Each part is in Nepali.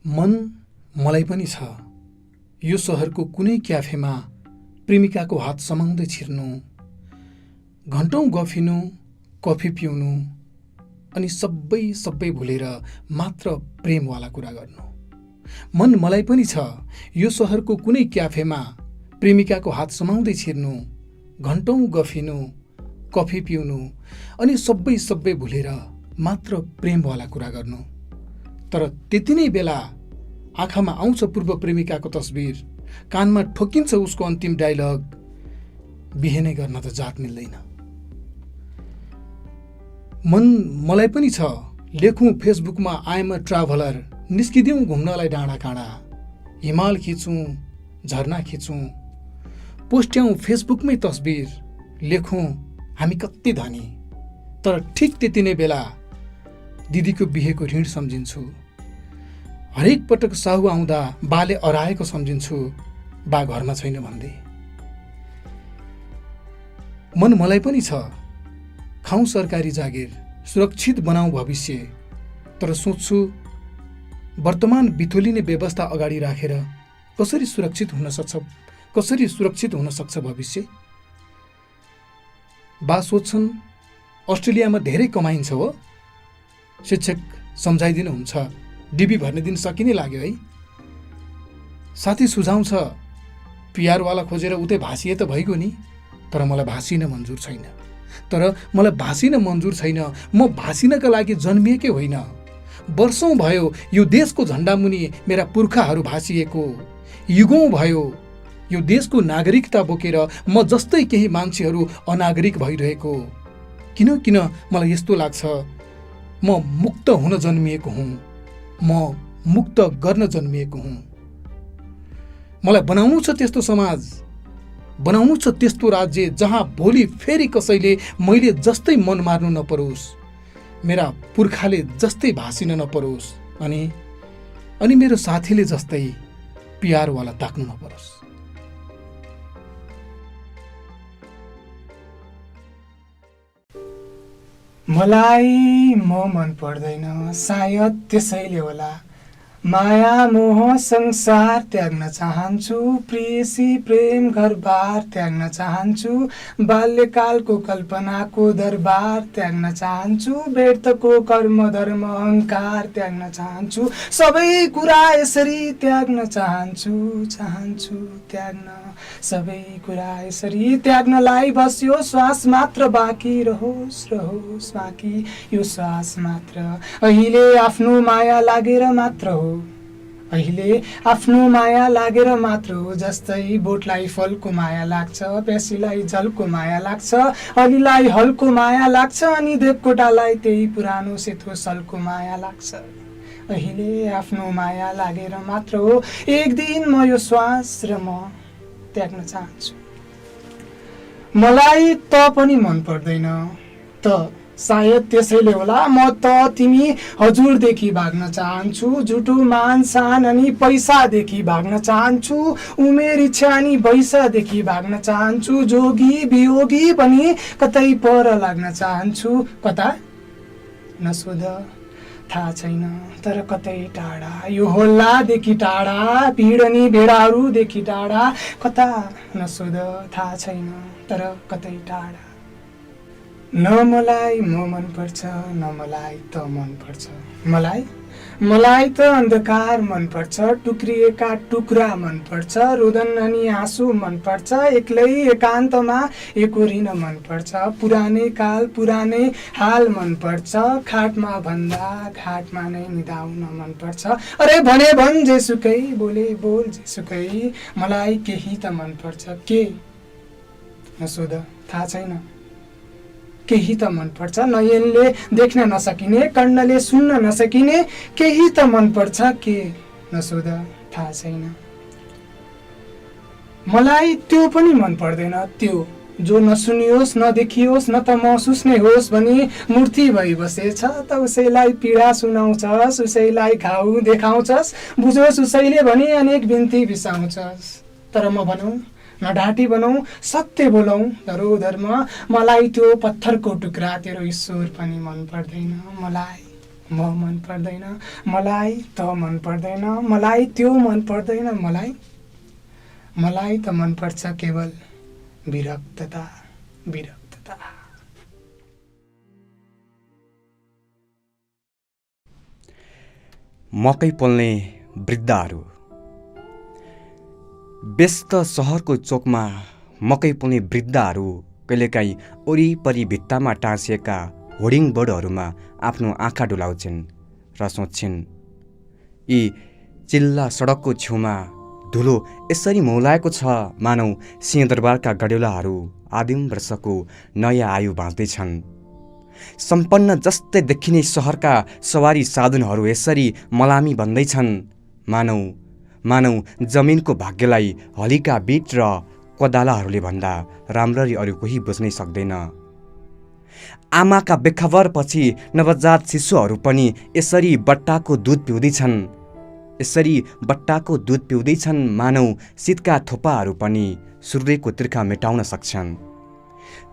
मन मलाई पनि छ यो सहरको कुनै क्याफेमा प्रेमिकाको हात समाउँदै छिर्नु, घन्टौं गफिनु, कफी पिउनु अनि सबै भुलेर मात्र प्रेमवाला कुरा गर्नु। मन मलाई पनि छ यो सहरको कुनै क्याफेमा प्रेमिकाको हात समाउँदै छिर्नु, घन्टौं गफिनु, कफी पिउनु अनि सबै भुलेर मात्र प्रेमवाला कुरा गर्नु। तर त्यति नै बेला आँखामा आउँछ पूर्व प्रेमिकाको तस्बिर, कानमा ठोकिन्छ उसको अन्तिम डायलग, बिहे नै गर्न त जात मिल्दैन। मन मलाई पनि छ लेखौं फेसबुकमा आई एम अ ट्राभलर, निस्किदिउँ घुम्नलाई डाँडा काँडा, हिमाल खिचौँ, झरना खिचौँ, पोस्ट्याउँ फेसबुकमै तस्बिर, लेखौँ हामी कति धनी। तर ठिक त्यति नै बेला दिदीको बिहेको ऋण सम्झिन्छु, हरेक पटक साहु आउँदा बाले अराएको सम्झिन्छु, बा घरमा छैन भन्दै। मन मलाई पनि छ खाउँ सरकारी जागिर, सुरक्षित बनाऊ भविष्य, तर सोच्छु वर्तमान बिथोलिने व्यवस्था अगाडि राखेर कसरी सुरक्षित हुन सक्छ भविष्य। बा सोच्छन् अस्ट्रेलियामा धेरै कमाइन्छ हो, शिक्षक सम्झाइदिनुहुन्छ, डिबी भर्ने दिन सकिनै लाग्यो है। साथी सुझाउँछ पिआरवाला खोजेर उतै भाषिए त भइगयो नि, तर मलाई भाषिन मन्जुर छैन। म भाषिनका लागि जन्मिएकै होइन। वर्षौं भयो यो देशको झण्डा मुनि मेरा पुर्खाहरू भाषिएको, युगौं भयो यो देशको नागरिकता बोकेर म जस्तै केही मान्छेहरू अनागरिक भइरहेको। किन मलाई यस्तो लाग्छ म मुक्त हुन जन्मिएको हुँ, म मुक्त गर्न जन्मिएको हुँ। मलाई बनाउनु छ त्यस्तो समाज, बनाउनु छ त्यस्तो राज्य जहाँ भोलि फेरि कसैले मैले जस्तै मन मार्नु नपरोस्, मेरा पुर्खाले जस्तै भाषिन नपरोस्, अनि मेरो साथीले जस्तै पिआरवाला ताक्नु नपरोस्। मलाई मन पर्दैन, सायद त्यसैले होला। माया मोह संसार त्याग्न चाहन्छु, प्रेयसी प्रेम घरबार त्याग्न चाहन्छु, बाल्यकालको कल्पनाको दरबार त्याग्न चाहन्छु, व्यर्थको कर्म धर्म अहंकार त्याग्न चाहन्छु, सबै कुरा यसरी त्याग्न चाहन्छु त्याग्न, सबै कुरा यसरी त्याग्नलाई बस यो श्वास मात्र बाँकी रहोस् बाँकी यो श्वास मात्र। अहिले आफ्नो माया लागेर मात्र हो, अहिले आफ्नो माया लागेर मात्र हो, जस्तै बोटलाई फलको माया लाग्छ, प्यासीलाई जलको माया लाग्छ, अलिलाई हलको माया लाग्छ, अनि देवकोटालाई त्यही पुरानो सेतो सलको माया लाग्छ। अहिले आफ्नो माया लागेर मात्र हो, एक दिन म यो श्वास र म त्याग्न चाहन्छु। मलाई त पनि मन पर्दैन, त सायद त्यसैले होला। म त तिमी हजुरदेखि भाग्न चाहन्छु, झुटो मान सान अनि पैसादेखि भाग्न चाहन्छु, उमेर इच्छा अनि पैसादेखि भाग्न चाहन्छु, जोगी वियोगी पनि कतै पर लाग्न चाहन्छु। कता नसोध थाहा छैन, तर कतै टाढा, यो होल्लादेखि टाढा, भिड अनि भेडाहरूदेखि टाढा, कता नसोध थाहा छैन, तर कतै टाढा। न मलाई म मन पर्छ, न मलाई त मन पर्छ। मलाई त अन्धकार मन पर्छ, टुक्रिएका टुक्रा मन पर्छ, रोदन अनि आँसु मन पर्छ, एक्लै एकान्तमा एकोरिन मन पर्छ, पुरानै काल पुरानै हाल मन पर्छ, खाटमा भन्दा घाटमा नै निदाउन मन पर्छ। अरे भने भन् जेसुकै, बोले बोल जेसुकै, मलाई केही त मन पर्छ। के नसोध थाहा छैन, केही त मन पर्छ। नयनले देख्न नसकिने, कर्णले सुन्न नसकिने, केही त मन पर्छ। के नसोध थाहा छैन। मलाई त्यो पनि मन पर्दैन, त्यो जो नसुनियोस् नदेखियोस् न त महसुस नै होस् भनी मूर्ति भई बसेछ, त उसैलाई पीडा सुनाउँछस्, उसैलाई घाउ देखाउँछस्, बुझोस् उसैले भनी अनेक बिन्ती बिसाउँछस्। तर म भनौँ न ढाँटी बनाऊ, सत्य बोलौँ धरोधर्म, मलाई त्यो पत्थरको टुक्रा तेरो ईश्वर पनि मन पर्दैन। मलाई म मन पर्दैन मलाई त मन पर्दैन मलाई त्यो मन पर्दैन मलाई त मनपर्छ केवल विरक्तता विरक्तता। मकै पोल्ने वृद्धहरू। व्यस्त सहरको चोकमा मकै पोल्ने वृद्धहरू कहिलेकाहीँ वरिपरि भित्तामा टाँसिएका होर्डिङ बोर्डहरूमा आफ्नो आँखा डुलाउँछिन् र सोच्छिन्, यी चिल्ला सडकको छेउमा धुलो यसरी मौलाएको छ मानौ सिंहदरबारका गडेलाहरू आदिम वर्षको नयाँ आयु बाँच्दैछन्। सम्पन्न जस्तै देखिने सहरका सवारी साधनहरू यसरी मलामी बन्दैछन् मानौ जमिनको भाग्यलाई हलीका बिट र कोदालाहरूले भन्दा राम्ररी अरू कोही बुझ्नै सक्दैन। आमाका बेखबरपछि नवजात शिशुहरू पनि यसरी बट्टाको दुध पिउँदैछन् मानौ शीतका थोपाहरू पनि सूर्यको तिर्खा मेटाउन सक्छन्।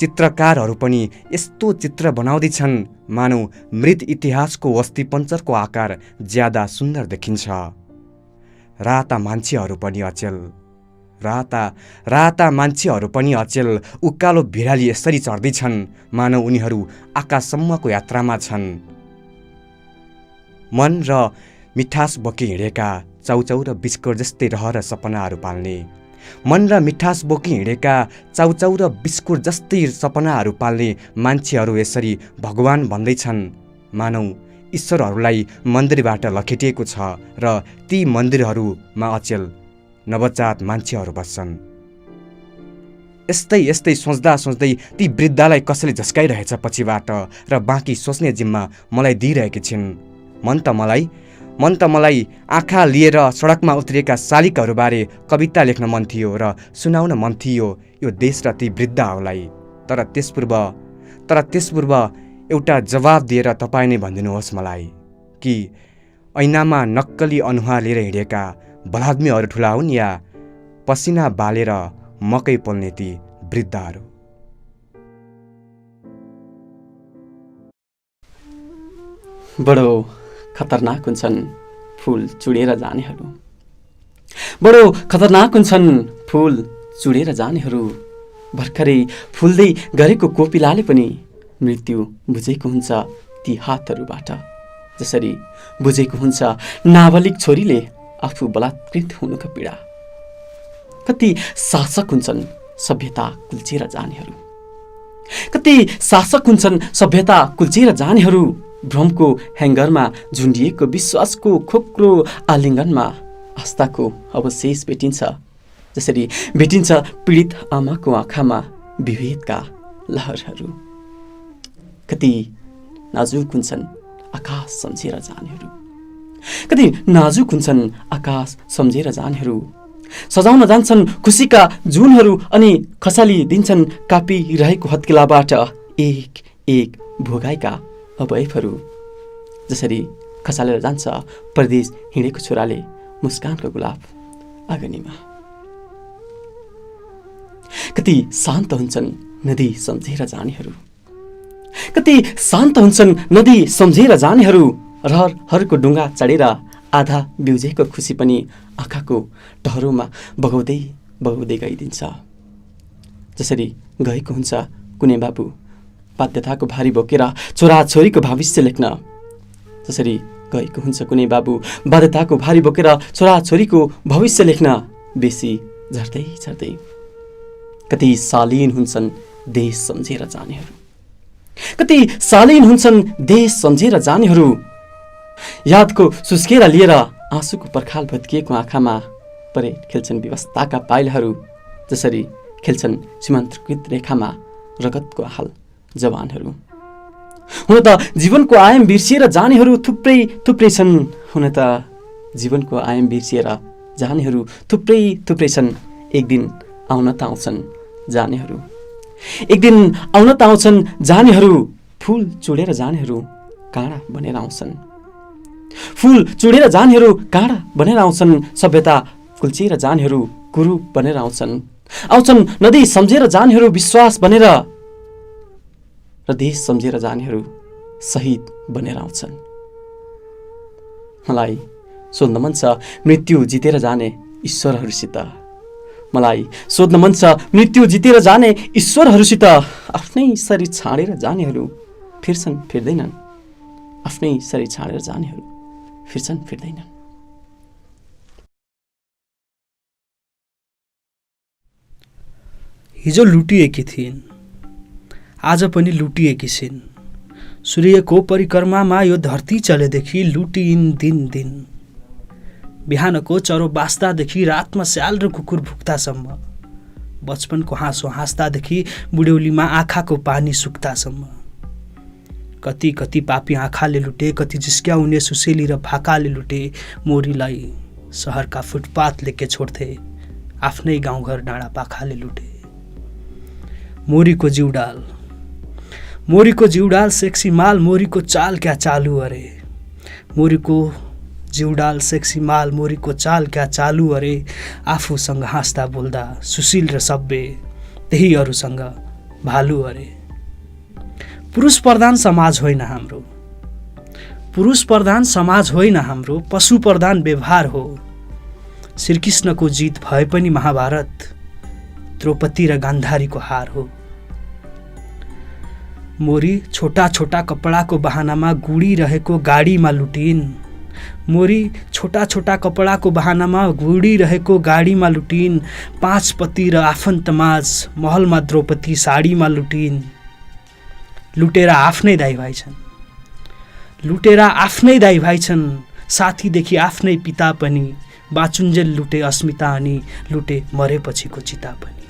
चित्रकारहरू पनि यस्तो चित्र बनाउँदैछन् मानौ मृत इतिहासको अस्थिपञ्जरको आकार ज्यादा सुन्दर देखिन्छ। राता मान्छेहरू पनि अचेल उकालो भिराली यसरी चढ्दैछन् मानौ उनीहरू आकाशसम्मको यात्रामा छन्। मन र मिठास बोकी हिँडेका चाउचाउ र बिस्कुट जस्तै रहर सपनाहरू पाल्ने मान्छेहरू यसरी भगवान भन्दैछन् मानौ ईश्वरहरूलाई मन्दिरबाट लखेटिएको छ र ती मन्दिरहरूमा अचेल नवजात मान्छेहरू बस्छन्। यस्तै सोच्दै ती वृद्धलाई कसैले झस्काइरहेछ पछिबाट र बाँकी सोच्ने जिम्मा मलाई दिइरहेकी छिन्। मन त मलाई आँखा लिएर सडकमा उत्रिएका शालिकहरूबारे कविता लेख्न मन थियो र सुनाउन मन थियो यो देश र ती वृद्धहरूलाई। तर त्यसपूर्व एउटा जवाब दिएर तपाईँ नै भनिदिनुहोस् मलाई कि ऐनामा नक्कली अनुहार लिएर हिँडेका बलाद्मीहरू ठुला हुन् या पसिना बालेर मकै पोल्ने ती वृद्धहरू। बडो खतरनाक हुन्छन् फुल चुडेर जानेहरू। भर्खरै फुल्दै गरेको कोपिलाले पनि मृत्यु बुझेको हुन्छ ती हातहरूबाट, जसरी बुझेको हुन्छ नाबालिग छोरीले आफू बलात्कृत हुनुको पीडा। कति शासक हुन्छन् सभ्यता कुल्चेर जानेहरू। भ्रमको ह्याङ्गरमा झुन्डिएको विश्वासको खोक्रो आलिङ्गनमा आस्थाको अवशेष भेटिन्छ, जसरी भेटिन्छ पीडित आमाको आँखामा विभेदका लहरहरू। कति नाजुक हुन्छन् आकाश सम्झेर जानेहरू। सजाउन जान्छन् खुसीका जुनहरू अनि खसाली दिन्छन् कापिरहेको हत्केलाबाट एक एक भोगाइका अवयवहरू, जसरी खसालेर जान्छ परदेश हिँडेको छोराले मुस्कानको गुलाब आँगनीमा। कति शान्त हुन्छन् नदी सम्झेर जानेहरू। रहरहरूको डुङ्गा चढेर आधा बिउजेको खुसी पनि आँखाको टहरोमा बगाउँदै गइदिन्छ, जसरी गएको हुन्छ कुनै बाबु बाध्यताको भारी बोकेर छोराछोरीको भविष्य लेख्न। बेसी झर्दै कति शालीन हुन्छन् देश सम्झेर जानेहरू। यादको सुस्केर लिएर आँसुको पर्खाल भत्किएको आँखामा परेड खेल्छन् व्यवस्थाका पाइलाहरू, जसरी खेल्छन् सीमान्तकृत रेखामा रगतको हाल जवानहरू। हुन त जीवनको आयाम बिर्सिएर जानेहरू थुप्रै छन्। एक दिन आउन त आउँछन् जानेहरू। फुल चुडेर जानेहरू काँडा बनेर आउँछन्। सभ्यता कुल्चेर जानेहरू गुरु बनेर आउँछन्। नदी सम्झेर जानेहरू विश्वास बनेर, र देश सम्झेर जानेहरू शहीद बनेर आउँछन्। मलाई सोध्न मन छ मृत्यु जितेर जाने ईश्वरहरूसित। मलाई सोध्न मन छ मृत्यु जितेर जाने ईश्वरहरूसित। आफ्नै शरीर छाडेर जानेहरू फिर्छन् फिर्दैनन्। आफ्नै शरीर छाडेर जानेहरू फिर्छन् फिर्दैनन्। हिजो लुटिएकी थिइन्, आज पनि लुटिएकी छिन्। सूर्यको परिक्रमामा यो धरती चलेदेखि लुटिइन् दिन दिन। बिहानको चरो बास्तादेखि रातमा स्याल र कुकुर भुक्तासम्म। बचपनको हाँसो हाँस्दादेखि बुढ्यौलीमा आँखाको पानी सुक्तासम्म। कति कति पापी आँखाले लुटे, कति जिस्क्याउने सुसेली र फाकाले लुटे। मोरीलाई सहरका फुटपाथ लेके छोड्थे, आफ्नै गाउँघर डाँडा पाखाले लुटे। मोरीको जिउडाल, मोरीको जिउडाल सेक्सी माल, मोरीको चाल क्या चालू अरे। मोरीको जिउडाल सेक्सी माल, मोरीको चाल क्या चालू अरे। आफूसँग हाँस्दा बोल्दा सुशील र सभ्य, त्यही अरूसँग भालु अरे। पुरुष प्रधान समाज होइन हाम्रो, पुरुष प्रधान समाज होइन हाम्रो, पशु प्रधान व्यवहार हो। श्रीकृष्णको जित भए पनि महाभारत द्रौपदी र गान्धारीको हार हो। मोरी छोटा छोटा कपडाको बहानामा गुडिरहेको गाडीमा लुटिन्। मोरी छोटा छोटा कपडाको बहानामा गुडिरहेको गाडीमा लुटिन्। 5 पति र आफन्तमाझ महलमा द्रौपदी साडीमा लुटिन्। लुटेर आफ्नै दाइ भाइ छन्, लुटेर आफ्नै दाइ भाइ छन्। साथीदेखि आफ्नै पिता पनि, बाचुन्जेल लुटे अस्मिता अनि लुटे मरेपछिको चिता पनि।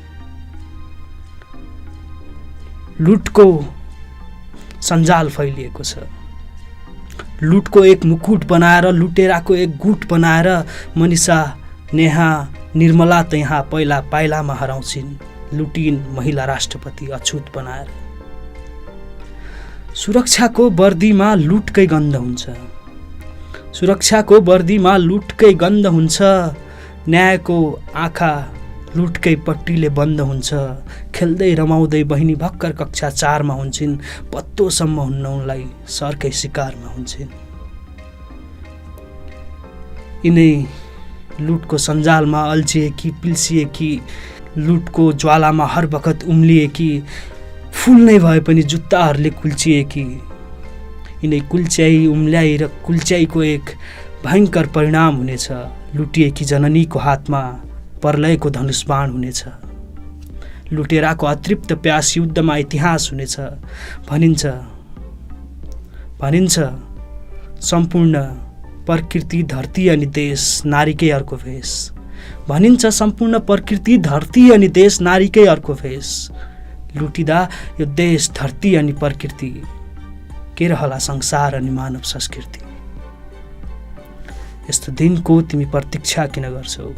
लुटको सञ्जाल फैलिएको छ। लुटको एक मुकुट बनाएर, लुटेराको एक गुट बनाएर मनिषा, नेहा, निर्मला त यहाँ पहिला पाइलामा हराउँछिन्। लुटिन् महिला राष्ट्रपति अछुत बनाएर। सुरक्षाको वर्दीमा लुटकै गन्ध हुन्छ, सुरक्षाको वर्दीमा लुटकै गन्ध हुन्छ। न्यायको आँखा लुटकै पट्टीले बन्द हुन्छ। खेल्दै रमाउँदै बहिनी भर्खर कक्षा 4 मा हुन्छन्। पत्तोसम्म हुन्न उनलाई, सरकै शिकारमा हुन्छन्। यिनै लुटको सञ्जालमा अल्झिएकी, पिल्सिएकी, लुटको ज्वालामा हर बखत उम्लिएकी, फुल नै भए पनि जुत्ताहरूले कुल्चिएकी। यिनै कुल्च्याई, उम्ल्याई र कुल्च्याईको एक भयङ्कर परिणाम हुनेछ। लुटिएकी जननीको हातमा प्रलयको धनुषबाण हुनेछ। लुटेराको अतृप्त प्यास युद्धमा इतिहास हुनेछ। भनिन्छ भनिन्छ सम्पूर्ण प्रकृति धरती अनि देश नारीकै अर्को भेष। भनिन्छ सम्पूर्ण प्रकृति धरती अनि देश नारीकै अर्को भेष। लुटिँदा यो देश धरती अनि प्रकृति के रहला संसार अनि मानव संस्कृति। यस्तो दिनको तिमी प्रतीक्षा किन गर्छौ,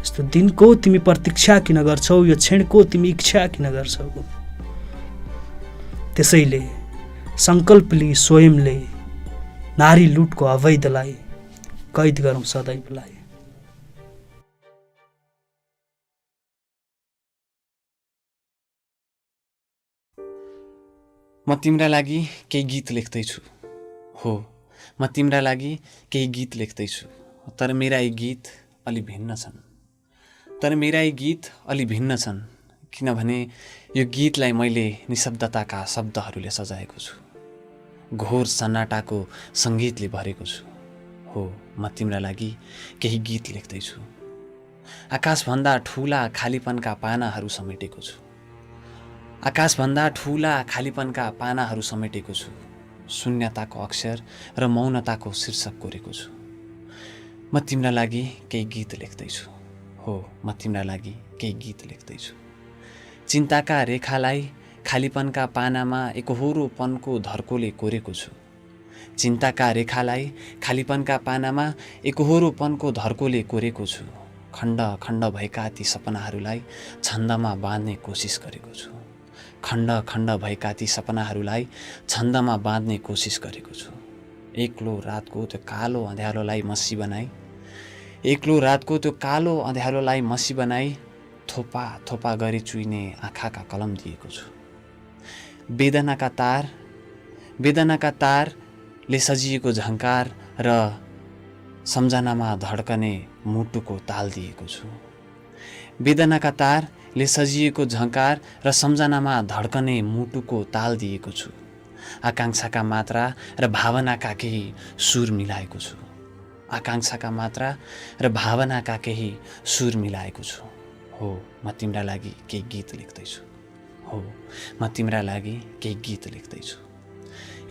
यस्तो दिनको तिमी प्रतीक्षा किन गर्छौ, यो क्षणको तिमी इच्छा किन गर्छौ। त्यसैले संकल्प लिई स्वयंले नारी लुटको अवैधलाई कैद गरौँ सदैवलाई। म तिम्रा लागि केही गीत लेख्दैछु। हो, म तिम्रा लागि केही गीत लेख्दैछु। तर मेरा यी गीत अलि भिन्न छन्। तर मेरा यी गीत अलि भिन्न छन् किनभने यो गीतलाई मैले निशब्दताका शब्दहरूले सजाएको छु। घोर सन्नाटाको सङ्गीतले भरेको छु। हो, म तिम्रा लागि केही गीत लेख्दैछु। आकाशभन्दा ठुला खालीपनका पानाहरू समेटेको छु। आकाशभन्दा ठुला खालीपनका पानाहरू समेटेको छु। शून्यताको अक्षर र मौनताको शीर्षक कोरेको छु। म तिम्रा लागि केही गीत लेख्दैछु। हो, म तिम्रा लागि केही गीत लेख्दैछु। चिन्ताका रेखालाई खालीपनका पानामा एकहोरोपनको धर्कोले कोरेको छु। चिन्ताका रेखालाई खालीपनका पानामा एकहोरोपनको धर्कोले कोरेको छु। खण्ड खण्ड भएका ती सपनाहरूलाई छन्दमा बाँध्ने कोसिस गरेको छु। खण्ड खण्ड भएका ती सपनाहरूलाई छन्दमा बाँध्ने कोसिस गरेको छु। एक्लो रातको त्यो कालो अँध्यारोलाई मसी बनाई, एक्लो रातको त्यो कालो अँध्यारोलाई मसी बनाई थोपा थोपा गरी चुइने आँखाका कलम दिएको छु। वेदनाका तारले सजिएको झङ्कार र सम्झनामा धड्कने मुटुको ताल दिएको छु। वेदनाका तारले सजिएको झङ्कार र सम्झनामा धड्कने मुटुको ताल दिएको छु। आकाङ्क्षाका मात्रा र भावनाका केही सुर मिलाएको छु। आकाङ्क्षाका मात्रा र भावनाका केही सुर मिलाएको छु। हो, म तिम्रा लागि केही गीत लेख्दैछु। हो, म तिम्रा लागि केही गीत लेख्दैछु।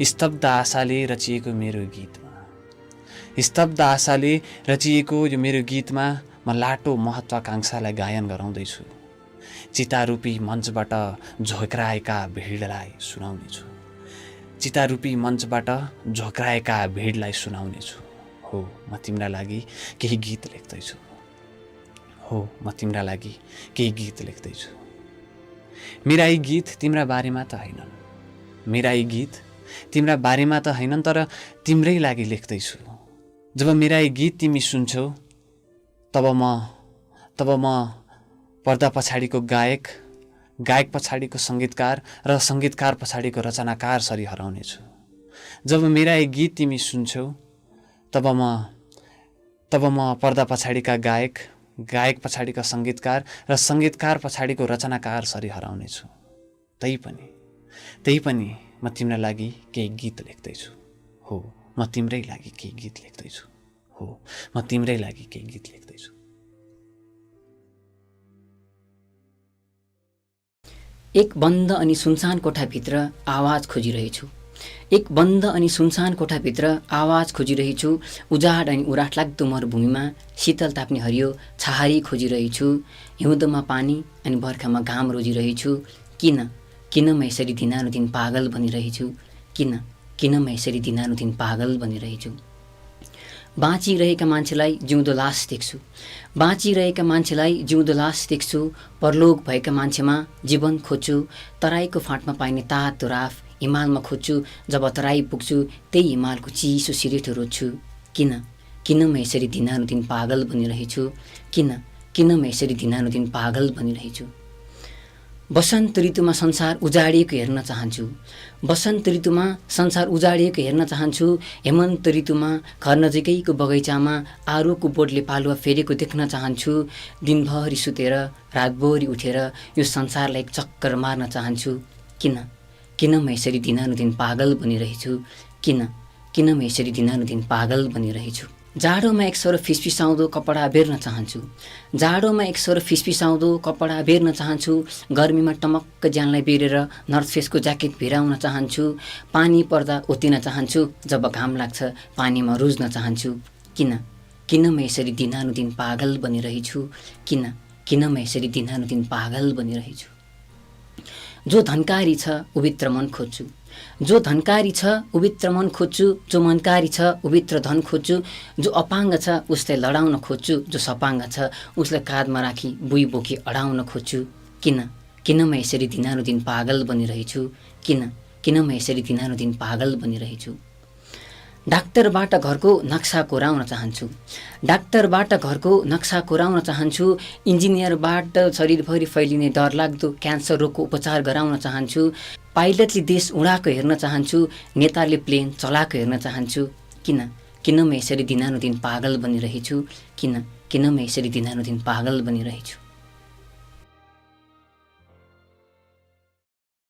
स्तब्ध आशाले रचिएको मेरो गीतमा, स्तब्ध आशाले रचिएको यो मेरो गीतमा म लाटो महत्वाकांक्षालाई गायन गराउँदैछु। चितारूपी मञ्चबाट झोक्राएका भिडलाई सुनाउनेछु। चितारूपी मञ्चबाट झोक्राएका भिडलाई सुनाउनेछु। हो, म तिम्रा लागि केही गीत लेख्दैछु। हो, म तिम्रा लागि केही गीत लेख्दैछु। मेरा यी गीत तिम्रा बारेमा त हैनन्, मेरा यी गीत तिम्रा बारेमा त हैनन्, तर तिम्रै लागि लेख्दैछु। जब मेरा यी गीत तिमी सुन्छौ तब म पर्दा पछाडिको गायक, गायक पछाडिको सङ्गीतकार र सङ्गीतकार पछाडिको रचनाकार सरी हराउनेछु। जब मेरा यी गीत तिमी सुन्छौ तब म पर्दा पछाडिका गायक, गायक पछाडिका सङ्गीतकार र सङ्गीतकार पछाडिको रचनाकार सरी हराउनेछु। त्यही पनि म तिम्रा लागि केही गीत लेख्दैछु। हो, म तिम्रै लागि केही गीत लेख्दैछु। हो, म तिम्रै लागि केही गीत लेख्दैछु। एक बन्द अनि सुनसान कोठाभित्र आवाज खोजिरहेछु। एक बन्द अनि सुनसान कोठाभित्र आवाज खोजिरहेछु। उजाड अनि उराठ लाग्दो मरुभूमिमा शीतल ताप्ने हरियो छहारी खोजिरहेछु। हिउँदमा पानी अनि बर्खामा घाम रोजिरहेछु। किन म यसरी दिनानुदिन पागल बनिरहेछु? किन म यसरी दिनानुदिन पागल बनिरहेछु? बाँचिरहेका मान्छेलाई जिउँदो लास देख्छु। बाँचिरहेका मान्छेलाई जिउँदो लास देख्छु। परलोक भएका मान्छेमा जीवन खोज्छु। तराईको फाँटमा पाइने तातो राफ हिमालमा खोज्छु। जब तराई पुग्छु त्यही हिमालको चिसो सिरेटो रोज्छु। किन म यसरी दिनानुदिन पागल बनिरहेछु? किन म यसरी दिनानुदिन पागल बनिरहेछु? वसन्त ऋतुमा संसार उजाडिएको हेर्न चाहन्छु। वसन्त ऋतुमा संसार उजाडिएको हेर्न चाहन्छु। हेमन्त ऋतुमा घर नजिकैको बगैँचामा आरुको बोटले पालुवा फेरेको देख्न चाहन्छु। दिनभरि सुतेर रातभरि उठेर यो संसारलाई एक चक्कर मार्न चाहन्छु। किन म यसरी दिनानुदिन पागल बनिरहेछु? किन म यसरी दिनानुदिन पागल बनिरहेछु? जाडोमा एक सरो फिसफिसाउँदो कपडा बेर्न चाहन्छु। जाडोमा एक सरो फिसफिसाउँदो कपडा बेर्न चाहन्छु। गर्मीमा टमक्क ज्यानलाई बेरेर नर्थ फेसको ज्याकेट भिराउन चाहन्छु। पानी पर्दा ओतिन चाहन्छु। जब घाम लाग्छ पानीमा रुज्न चाहन्छु। किन म यसरी दिनानुदिन पागल बनिरहेछु? किन म यसरी दिनानुदिन पागल बनिरहेछु? जो धनकारी छ उभित्र मन खोज्छु। जो धनकारी छ उभित्र मन खोज्छु। जो मनकारी छ उभित्र धन खोज्छु। जो अपाङ्ग छ उसलाई लडाउन खोज्छु। जो सपाङ्ग छ उसलाई काँधमा राखी बुई बोकी अडाउन खोज्छु। किन म यसरी दिनानुदिन पागल बनिरहेछु? किन म यसरी दिनानुदिन पागल बनिरहेछु? डाक्टरबाट घरको नक्सा कोराउन चाहन्छु। डाक्टरबाट घरको नक्सा कोराउन चाहन्छु। इन्जिनियरबाट शरीरभरि फैलिने डरलाग्दो क्यान्सर रोगको उपचार गराउन चाहन्छु। पाइलटले देश उडाएको हेर्न चाहन्छु। नेताले प्लेन चलाएको हेर्न चाहन्छु। किन म यसरी दिनानुदिन पागल बनिरहेछु? किन म यसरी दिनानुदिन पागल बनिरहेछु?